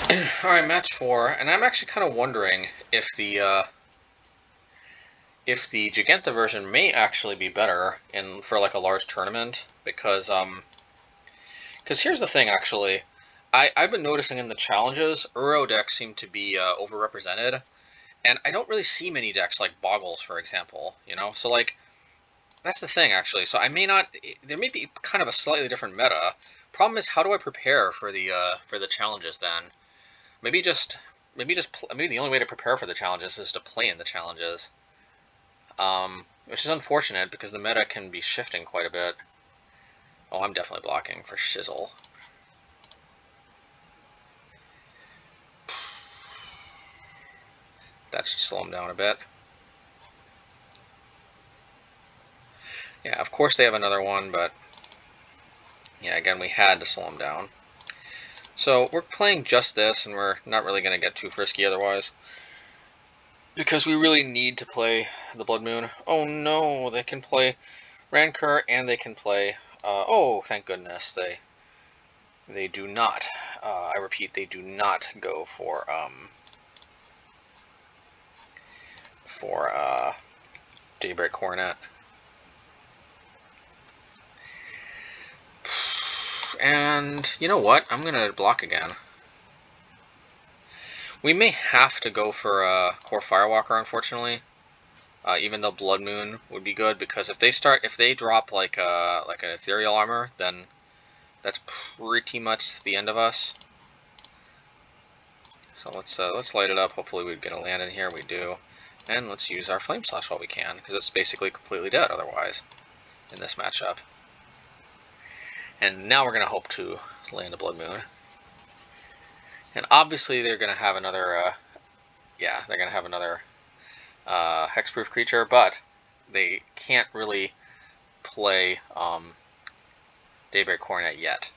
Alright, match 4, and I'm actually kind of wondering if the Giganta version may actually be better for like a large tournament, because here's the thing actually, I've been noticing in the challenges, Uro decks seem to be overrepresented, and I don't really see many decks like Bogles, for example, you know? So like, that's the thing actually, so I may not, there may be kind of a slightly different meta. Problem is, how do I prepare for the challenges then? Maybe the only way to prepare for the challenges is to play in the challenges. Which is unfortunate because the meta can be shifting quite a bit. Oh, I'm definitely blocking for shizzle. That should slow him down a bit. Yeah, of course they have another one, but yeah, again, we had to slow him down. So we're playing just this, and we're not really going to get too frisky otherwise, because we really need to play the Blood Moon. Oh no, they can play Rancor, and they can play... oh, thank goodness, they do not. I repeat, they do not go for Daybreak Coronet. And you know what? I'm going to block again. We may have to go for Core Firewalker, unfortunately. Even though Blood Moon would be good, because if they drop like an Ethereal Armor, then that's pretty much the end of us. So let's light it up. Hopefully we get a land in here. We do. And let's use our Flame Slash while we can, because it's basically completely dead otherwise in this matchup. And now we're going to hope to land a Blood Moon. And obviously they're going to have another, hexproof creature, but they can't really play Daybreak Coronet yet.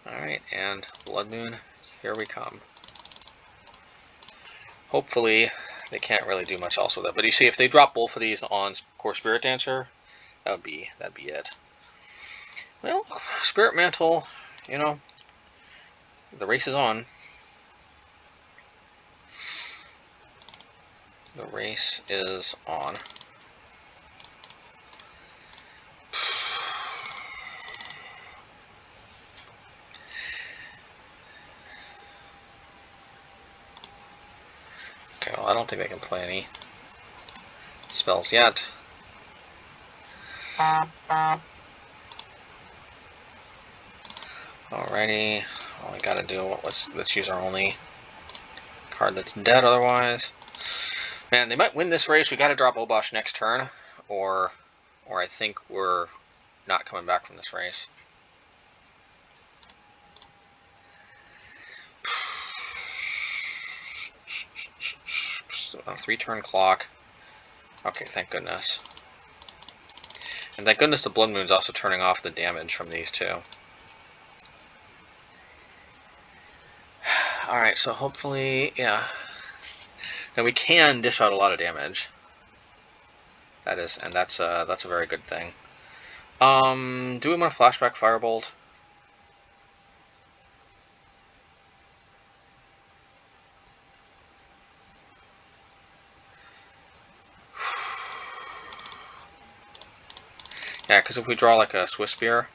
Alright, and Blood Moon, here we come. Hopefully they can't really do much else with it. But you see, if they drop both of these on Core Spirit Dancer, that'd be it. Well, Spirit Mantle, you know, the race is on. The race is on. Okay, well, I don't think they can play any spells yet. Alrighty, all we gotta do, let's use our only card that's dead otherwise. Man, they might win this race. We gotta drop Obosh next turn, or I think we're not coming back from this race. So a 3-turn clock. Okay, thank goodness. And thank goodness the Blood Moon's also turning off the damage from these two. Alright, so hopefully, yeah. Now we can dish out a lot of damage. That's a very good thing. Do we want to flashback Firebolt? Yeah, because if we draw like a Swiftspear,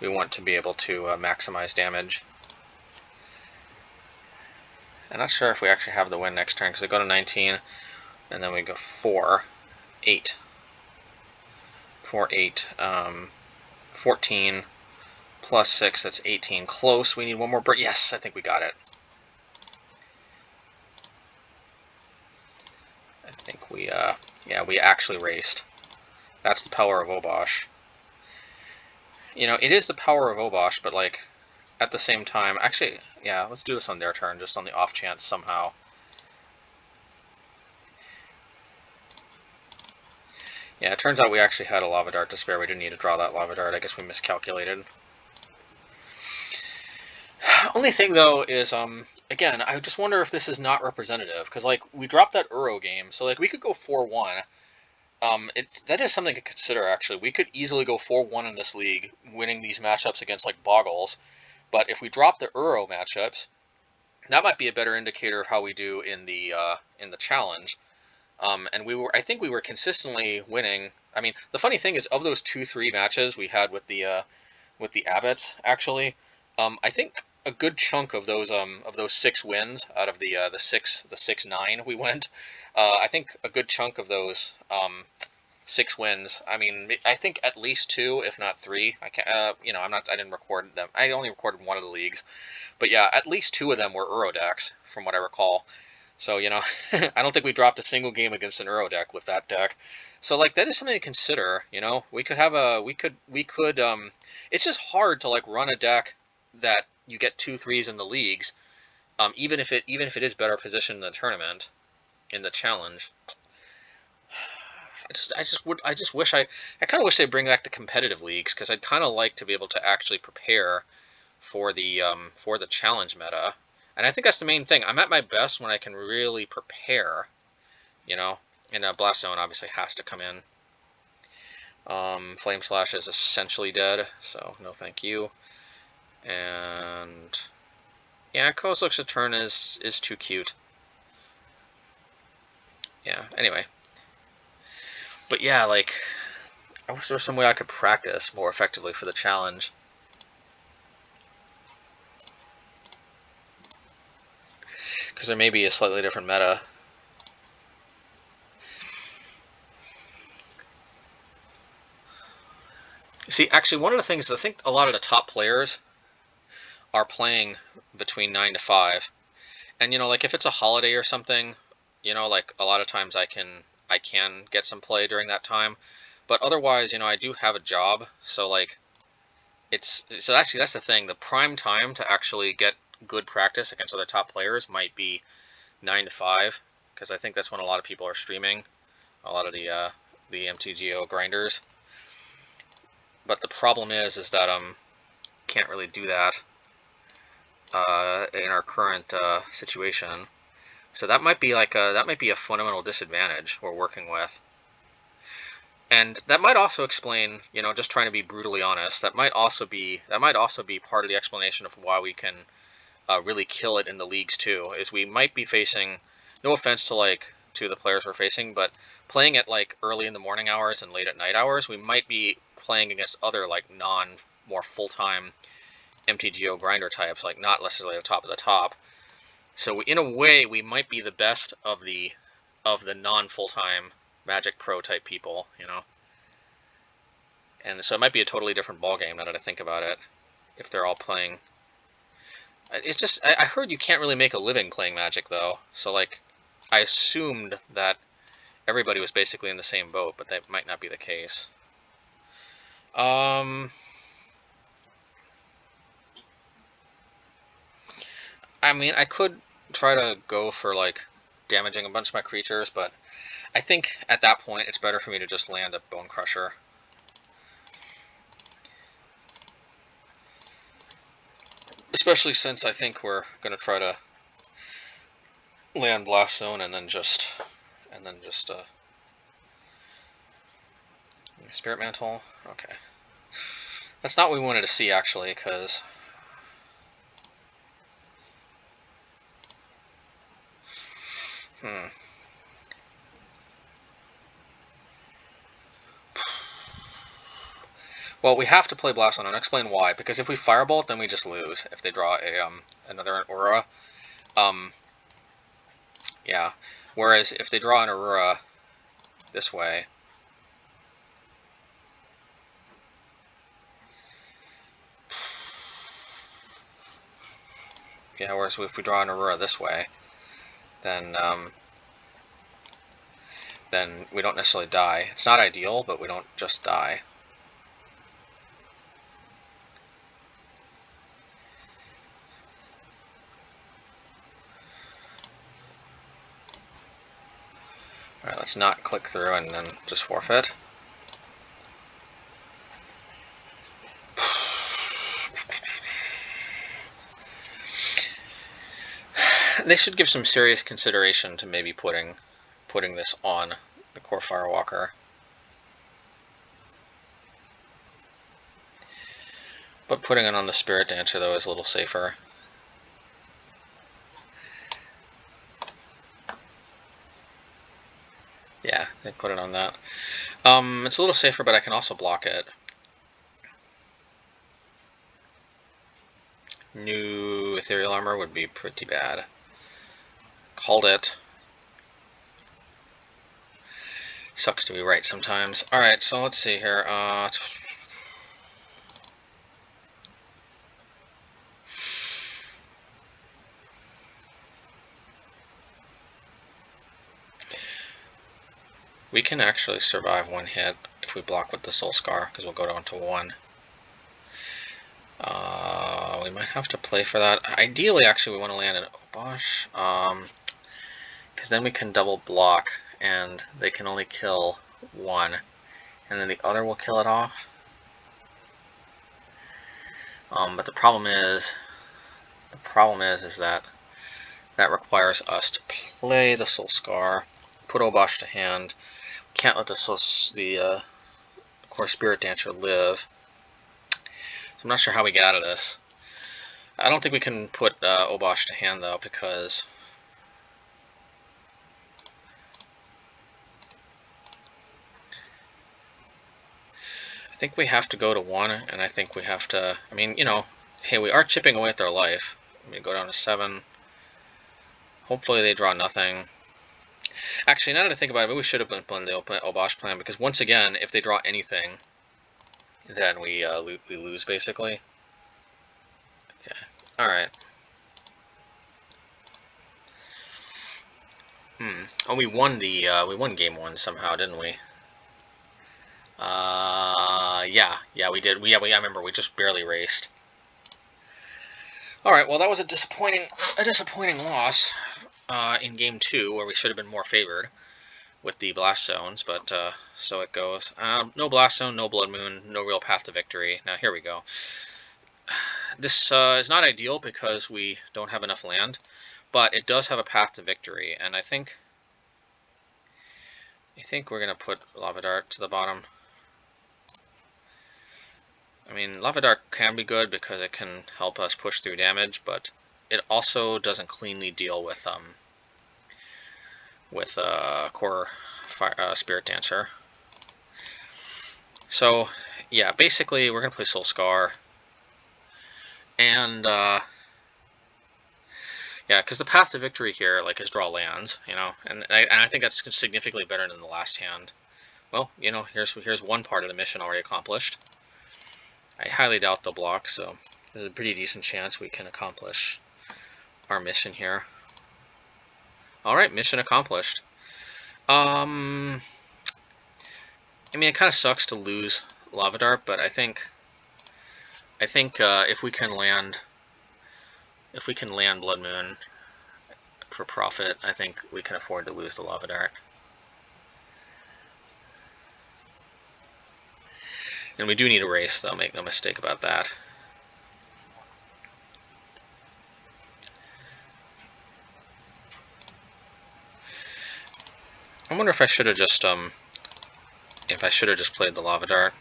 we want to be able to maximize damage. I'm not sure if we actually have the win next turn, because they go to 19, and then we go 4, 8. 4, 8, 14, plus 6, that's 18. Close, we need one more break. Yes, I think we got it. I think we, yeah, we actually raced. That's the power of Obosh. You know, it is the power of Obosh, but, like, at the same time... Actually, yeah, let's do this on their turn, just on the off chance somehow. Yeah, it turns out we actually had a Lava Dart to spare. We didn't need to draw that Lava Dart. I guess we miscalculated. Only thing, though, is, again, I just wonder if this is not representative. Because, like, we dropped that Uro game, so, like, we could go 4-1. That is something to consider, actually. We could easily go 4-1 in this league, winning these matchups against, like, Bogles. But if we drop the Uro matchups, that might be a better indicator of how we do in the challenge. And I think we were consistently winning. I mean, the funny thing is, of those 2-3 matches we had with the Abbots, actually, I think a good chunk of those 6 wins out of the 6-9 we went. I think a good chunk of those 6 wins. I mean, I think at least 2, if not 3. I can't. I didn't record them. I only recorded one of the leagues, but yeah, at least 2 of them were Uro decks, from what I recall. So, I don't think we dropped a single game against an Uro deck with that deck. So, like, that is something to consider, We could have it's just hard to, like, run a deck that you get 2-3s in the leagues, even if it is better positioned in the tournament, in the challenge. I just wish I kind of wish they'd bring back the competitive leagues, because I'd kind of like to be able to actually prepare for the challenge meta. And I think that's the main thing. I'm at my best when I can really prepare, And Blast Zone obviously has to come in. Flame Slash is essentially dead, so no thank you. And yeah, Kozilek's Return is too cute. Yeah, anyway. But yeah, like, I wish there was some way I could practice more effectively for the challenge. Because there may be a slightly different meta. See, actually, one of the things I think a lot of the top players are playing between 9 to 5. And, like, if it's a holiday or something, like, a lot of times I can get some play during that time. But otherwise, I do have a job, so, like, so actually that's the thing. The prime time to actually get good practice against other top players might be 9 to 5, because I think that's when a lot of people are streaming, a lot of the MTGO grinders. But the problem is that can't really do that in our current situation. So that might be a fundamental disadvantage we're working with. And that might also explain, just trying to be brutally honest, that might also be part of the explanation of why we can really kill it in the leagues too, is we might be facing, no offense to the players we're facing, but playing at like early in the morning hours and late at night hours, we might be playing against other like more full-time MTGO grinder types, like not necessarily the top of the top. So in a way, we might be the best of the non-full-time Magic Pro type people, And so it might be a totally different ballgame now that I think about it, if they're all playing. It's just, I heard you can't really make a living playing Magic, though. So, like, I assumed that everybody was basically in the same boat, but that might not be the case. I mean, I could try to go for, like, damaging a bunch of my creatures, but I think at that point it's better for me to just land a Bonecrusher. Especially since I think we're going to try to land Blast Zone and then just Spirit Mantle. Okay. That's not what we wanted to see, actually, because well, we have to play Blast Zone, and I'll explain why. Because if we Firebolt, then we just lose if they draw a another Aurora. Yeah. Whereas if they draw an Aurora this way, yeah. Whereas if we draw an Aurora this way, then we don't necessarily die. It's not ideal, but we don't just die. Alright, let's not click through and then just forfeit. They should give some serious consideration to maybe putting this on the core Firewalker. But putting it on the Spirit Dancer, though, is a little safer. Yeah, they put it on that. It's a little safer, but I can also block it. New Ethereal Armor would be pretty bad. Called it. Sucks to be right sometimes. Alright, so let's see here. We can actually survive one hit if we block with the Soul Scar, because we'll go down to 1. We might have to play for that. Ideally, actually, we want to land an Obosh, because then we can double block, and they can only kill 1, and then the other will kill it off. But the problem is that that requires us to play the Soul Scar, put Obosh to hand. We can't let the Core Spirit Dancer live. So I'm not sure how we get out of this. I don't think we can put Obosh to hand, though, because I think we have to go to 1, and I think we have to, I mean, you know, hey, we are chipping away at their life. I'm going to go down to 7. Hopefully they draw nothing. Actually, now that I think about it, maybe we should have been playing the Obosh plan, because once again, if they draw anything, then we lose, basically. Okay, alright. Oh, we won game 1 somehow, didn't we? Yeah, we did. I remember we just barely raced. All right, well, that was a disappointing loss in game 2, where we should have been more favored with the blast zones, but so it goes. No blast zone, no blood moon, no real path to victory. Now here we go. This is not ideal because we don't have enough land, but it does have a path to victory, and I think we're gonna put Lava Dart to the bottom. I mean, Lava Dart can be good because it can help us push through damage, but it also doesn't cleanly deal with Core Spirit Dancer. So, yeah, basically we're gonna play Soul Scar, and yeah, because the path to victory here, like, is draw lands, you know, and I think that's significantly better than the last hand. Well, you know, here's one part of the mission already accomplished. I highly doubt they'll block, so there's a pretty decent chance we can accomplish our mission here. Alright, mission accomplished. I mean, it kind of sucks to lose Lava Dart, but I think if we can land Blood Moon for profit, I think we can afford to lose the Lava Dart. And we do need a race, though, make no mistake about that. I wonder if I should have just played the Lava Dart.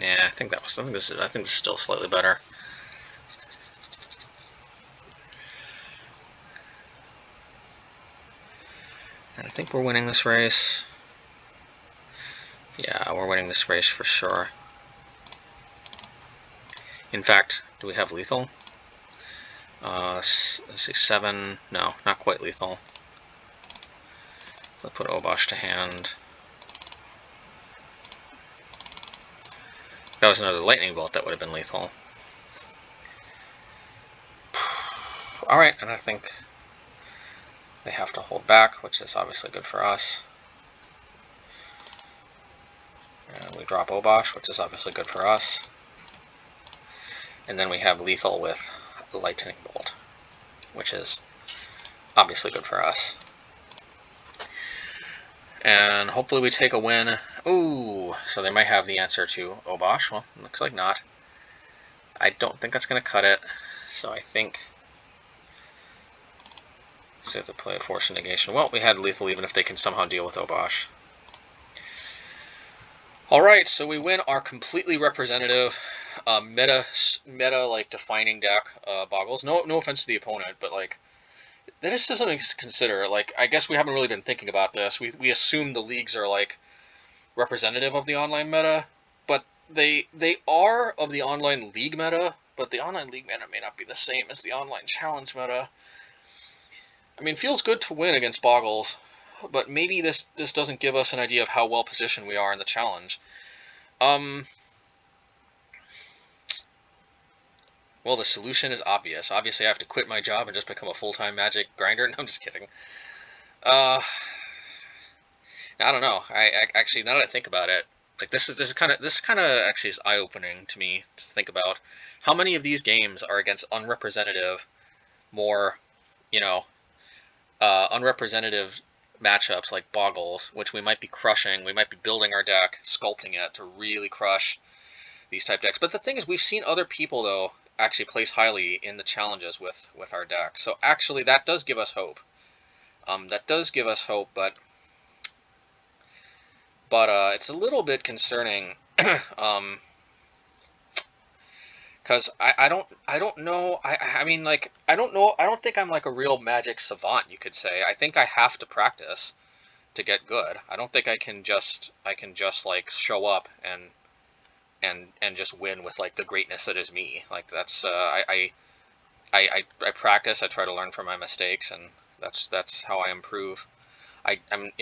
Yeah, I think this is still slightly better. And I think we're winning this race. Yeah, we're winning this race for sure. In fact, do we have lethal? Let's see, 7. No, not quite lethal. Let's put Obosh to hand. If that was another lightning bolt, that would have been lethal. Alright, and I think they have to hold back, which is obviously good for us. And we drop Obosh, which is obviously good for us. And then we have lethal with lightning bolt, which is obviously good for us. And hopefully we take a win. Ooh, so they might have the answer to Obosh. Well, looks like not. I don't think that's going to cut it. So I think... So we have to play a Force of Negation. Well, we had lethal even if they can somehow deal with Obosh. Alright, so we win our completely representative, meta like defining deck, Bogles. No offense to the opponent, but like that is just something to consider. Like, I guess we haven't really been thinking about this. We assume the leagues are like representative of the online meta, but they are of the online league meta, but the online league meta may not be the same as the online challenge meta. I mean, feels good to win against Bogles, but maybe this doesn't give us an idea of how well positioned we are in the challenge. Well, the solution is obvious. Obviously, I have to quit my job and just become a full-time Magic grinder. No, I'm just kidding. I don't know. I actually, now that I think about it, like this kind of actually is eye-opening to me to think about how many of these games are against unrepresentative, more, you know, unrepresentative matchups like Bogles, which we might be crushing. We might be building our deck, sculpting it to really crush these type decks. But the thing is, we've seen other people though actually place highly in the challenges with our deck. So actually, that does give us hope. That does give us hope, but it's a little bit concerning. Because I don't know. I mean, like, I don't know. I don't think I'm like a real Magic savant, you could say. I think I have to practice to get good. I don't think I can just like show up and just win with like the greatness that is me. Like, that's I practice. I try to learn from my mistakes, and that's how I improve. I'm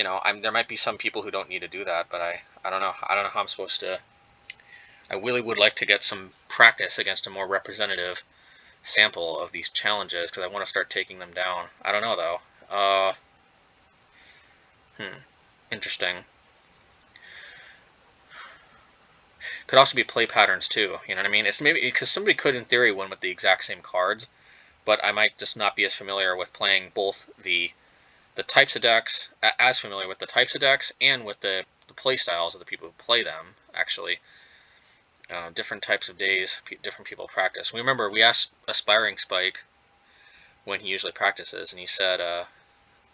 there might be some people who don't need to do that, but I don't know. I don't know how I'm supposed to. I really would like to get some practice against a more representative sample of these challenges, because I want to start taking them down. I don't know though. Interesting. Could also be play patterns too. You know what I mean? It's maybe because somebody could, in theory, win with the exact same cards, but I might just not be as familiar with playing both the types of decks, as familiar with the types of decks and with the play styles of the people who play them. Actually, different types of days, different people practice. We remember we asked Aspiring Spike when he usually practices, and he said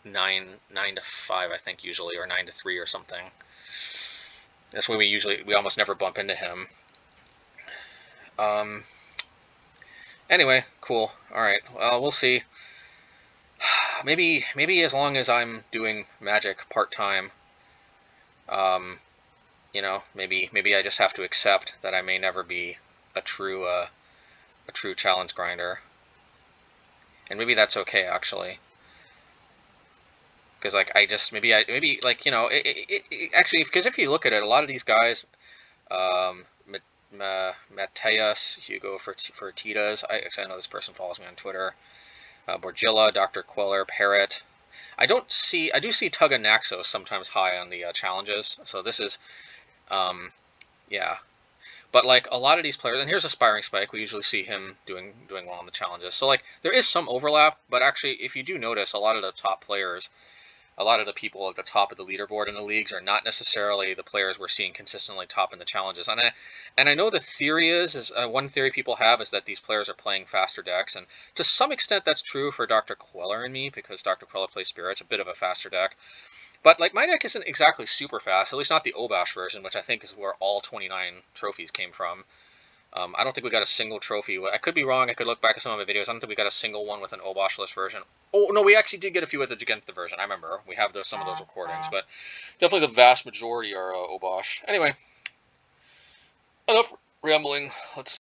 9 to 5, I think, usually, or 9 to 3 or something. That's why we almost never bump into him. Anyway, cool. All right. Well, we'll see. Maybe as long as I'm doing Magic part-time, maybe I just have to accept that I may never be a true challenge grinder, and maybe that's okay actually. Because like maybe like actually, because if you look at it, a lot of these guys, Mateus, Hugo Fertitas. I know this person follows me on Twitter. Borgilla, Dr. Queller, Parrot. I do see Tugga Naxos sometimes high on the challenges. So this is, yeah. But like a lot of these players, and here's Aspiring Spike. We usually see him doing well on the challenges. So like there is some overlap, but actually, if you do notice, a lot of the top players, a lot of the people at the top of the leaderboard in the leagues are not necessarily the players we're seeing consistently top in the challenges. And I know the theory is one theory people have is that these players are playing faster decks, and to some extent that's true for Dr. Queller and me, because Dr. Queller plays Spirits, a bit of a faster deck. But like my deck isn't exactly super fast, at least not the Obosh version, which I think is where all 29 trophies came from. I don't think we got a single trophy. I could be wrong. I could look back at some of my videos. I don't think we got a single one with an Obosh-less version. Oh, no, we actually did get a few with against the version. I remember. We have some of those recordings, but definitely the vast majority are Obosh. Anyway, enough rambling. Let's